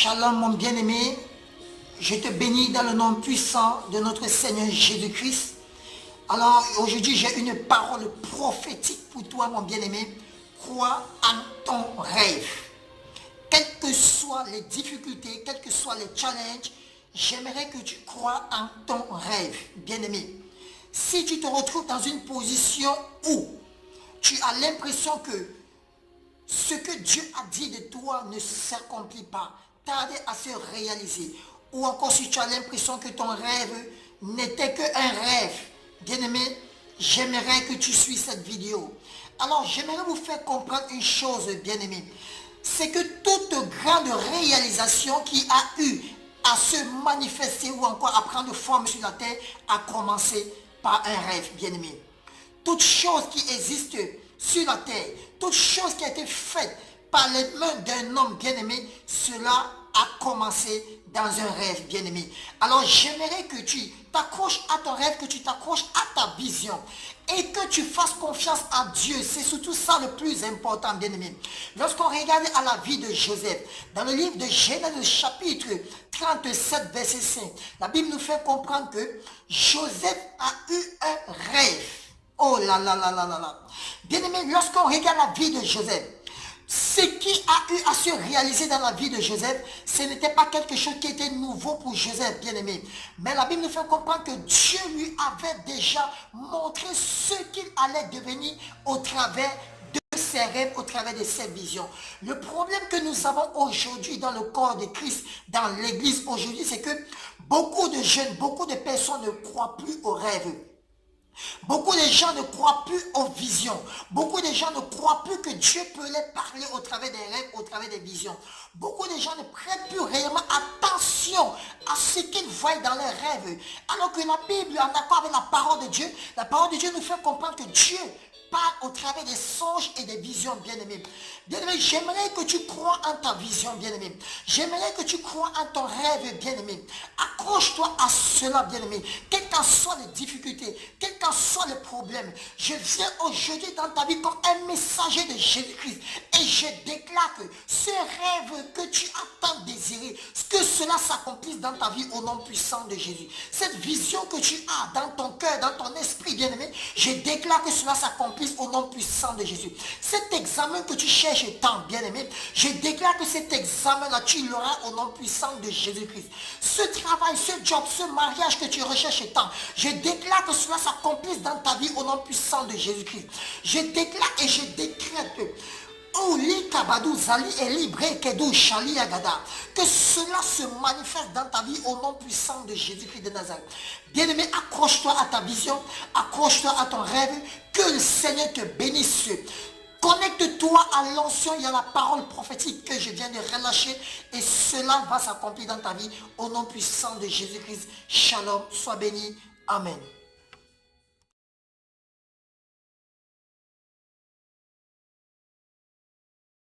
Shalom mon bien-aimé, je te bénis dans le nom puissant de notre Seigneur Jésus-Christ. Alors aujourd'hui j'ai une parole prophétique pour toi mon bien-aimé. Crois en ton rêve. Quelles que soient les difficultés, quels que soient les challenges, j'aimerais que tu crois en ton rêve, bien-aimé. Si tu te retrouves dans une position où tu as l'impression que ce que Dieu a dit de toi ne s'accomplit pas, tarde à se réaliser, ou encore si tu as l'impression que ton rêve n'était qu'un rêve, bien-aimé, j'aimerais que tu suives cette vidéo. Alors, j'aimerais vous faire comprendre une chose, bien-aimé. C'est que toute grande réalisation qui a eu à se manifester ou encore à prendre forme sur la terre a commencé par un rêve, bien-aimé. Toute chose qui existe sur la terre, toute chose qui a été faite par les mains d'un homme bien-aimé, cela a commencé dans un rêve bien-aimé. Alors j'aimerais que tu t'accroches à ton rêve, que tu t'accroches à ta vision et que tu fasses confiance en Dieu. C'est surtout ça le plus important, bien-aimé. Lorsqu'on regarde à la vie de Joseph, dans le livre de Genèse chapitre 37 verset 5, la Bible nous fait comprendre que Joseph a eu un rêve. Oh là là là là là là. Bien-aimé, lorsqu'on regarde la vie de Joseph, ce qui a eu à se réaliser dans la vie de Joseph, ce n'était pas quelque chose qui était nouveau pour Joseph, bien-aimé. Mais la Bible nous fait comprendre que Dieu lui avait déjà montré ce qu'il allait devenir au travers de ses rêves, au travers de ses visions. Le problème que nous avons aujourd'hui dans le corps de Christ, dans l'église aujourd'hui, c'est que beaucoup de jeunes, beaucoup de personnes ne croient plus aux rêves. Beaucoup de gens ne croient plus aux visions. Beaucoup de gens ne croient plus que Dieu peut les parler au travers des rêves, au travers des visions. Beaucoup de gens ne prêtent plus réellement attention à ce qu'ils voient dans les rêves. Alors que la Bible, en accord avec la parole de Dieu nous fait comprendre que Dieu parle au travers des songes et des visions, bien-aimés. Bien-aimé, j'aimerais que tu crois en ta vision, bien-aimé. J'aimerais que tu crois en ton rêve, bien-aimé. Accroche-toi à cela, bien-aimé. Quelles qu'en soient les difficultés, quels qu'en soient les problèmes, je viens aujourd'hui dans ta vie comme un messager de Jésus-Christ. Et je déclare que ce rêve que tu as tant désiré, que cela s'accomplisse dans ta vie au nom puissant de Jésus. Cette vision que tu as dans ton cœur, dans ton esprit, bien-aimé, je déclare que cela s'accomplisse au nom puissant de Jésus. Cet examen que tu cherches tant, bien-aimé, je déclare que cet examen-là, tu l'auras au nom puissant de Jésus-Christ. Ce travail, ce job, ce mariage que tu recherches tant, je déclare que cela s'accomplisse dans ta vie au nom puissant de Jésus-Christ. Je déclare et je décrète que cela se manifeste dans ta vie au nom puissant de Jésus-Christ de Nazareth. Bien-aimé, accroche-toi à ta vision, accroche-toi à ton rêve, que le Seigneur te bénisse. Connecte-toi à l'onction et à la parole prophétique que je viens de relâcher et cela va s'accomplir dans ta vie au nom puissant de Jésus-Christ. Shalom, sois béni. Amen.